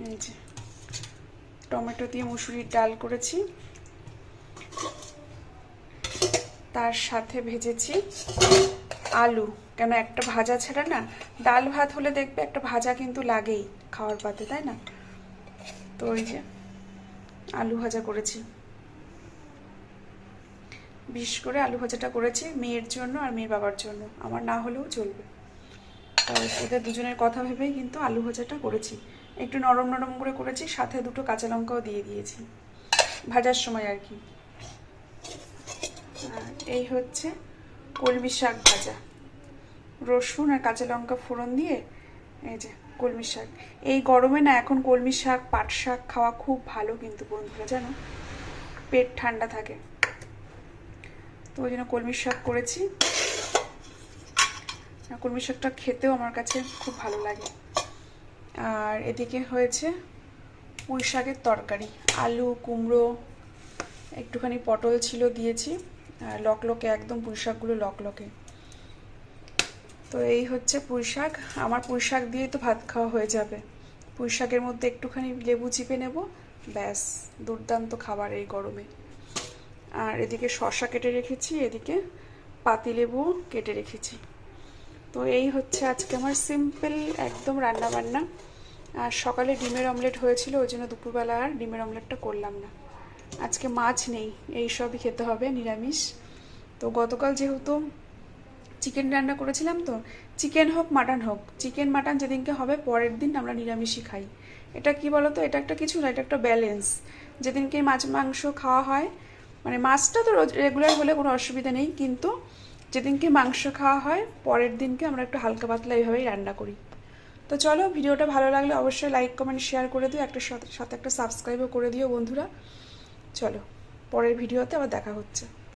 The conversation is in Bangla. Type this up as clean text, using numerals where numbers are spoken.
এই যে টমেটো দিয়ে মুসুরির ডাল করেছি, তার সাথে ভেজেছি আলু। কেন একটা ভাজা ছাড়া না, ডাল ভাত হলে দেখবে একটা ভাজা কিন্তু লাগেই খাওয়ার পাতে, তাই না? তো ওই যে আলু ভাজা করেছি, বিশেষ করে আলু ভাজাটা করেছি মেয়ের জন্য আর মেয়ের বাবার জন্য, আমার না হলেও চলবে। তাই ওদের দুজনের কথা ভেবেই কিন্তু আলু ভাজাটা করেছি, একটু নরম নরম করে করেছি, সাথে দুটো কাঁচা লঙ্কাও দিয়ে দিয়েছি ভাজার সময় আর কি। আর এই হচ্ছে কলমি শাক ভাজা, রসুন আর কাঁচা লঙ্কা ফোড়ন দিয়ে। এই যে কলমি শাক, এই গরমে না এখন কলমি শাক পাট শাক খাওয়া খুব ভালো কিন্তু বন্ধুরা, জানো, পেট ঠান্ডা থাকে। তো ওই জন্য কলমি শাক করেছি, কলমি শাকটা খেতেও আমার কাছে খুব ভালো লাগে। আর এদিকে হয়েছে পুঁই শাকের তরকারি, আলু কুমড়ো একটুখানি পটল ছিল দিয়েছি, আর লকলকে একদম পুঁই শাকগুলো লকলকে। তো এই হচ্ছে পুঁই শাক, আমার পুঁই শাক দিয়েই তো ভাত খাওয়া হয়ে যাবে। পুঁই শাকের মধ্যে একটুখানি লেবু চিপে নেব, ব্যাস দুর্দান্ত খাবার এই গরমে। আর এদিকে শসা কেটে রেখেছি, এদিকে পাতিলেবু কেটে রেখেছি। তো এই হচ্ছে আজকে আমার সিম্পল একদম রান্না বান্না। আর সকালে ডিমের অমলেট হয়েছিল, ওই জন্য দুপুরবেলা আর ডিমের অমলেটটা করলাম না। আজকে মাছ নেই, এই সবই খেতে হবে নিরামিষ। তো গতকাল যেহেতু চিকেন রান্না করেছিলাম, তো চিকেন হোক মাটন হোক, চিকেন মাটন যেদিনকে হবে পরের দিন আমরা নিরামিষই খাই। এটা কি বলতো, এটা একটা কিছু না, এটা একটা ব্যালেন্স। যেদিনকে মাছ মাংস খাওয়া হয়, মানে মাছটা তো রেগুলার হলে কোনো অসুবিধা নেই, কিন্তু যেদিনকে মাংস খাওয়া হয় পরের দিনকে আমরা একটু হালকা পাতলা এইভাবেই রান্না করি। তো চলো, ভিডিওটা ভালো লাগলে অবশ্যই লাইক কমেন্ট শেয়ার করে দিও, একটা সাথে একটা সাবস্ক্রাইবও করে দিও বন্ধুরা। চলো, পরের ভিডিওতে আবার দেখা হচ্ছে।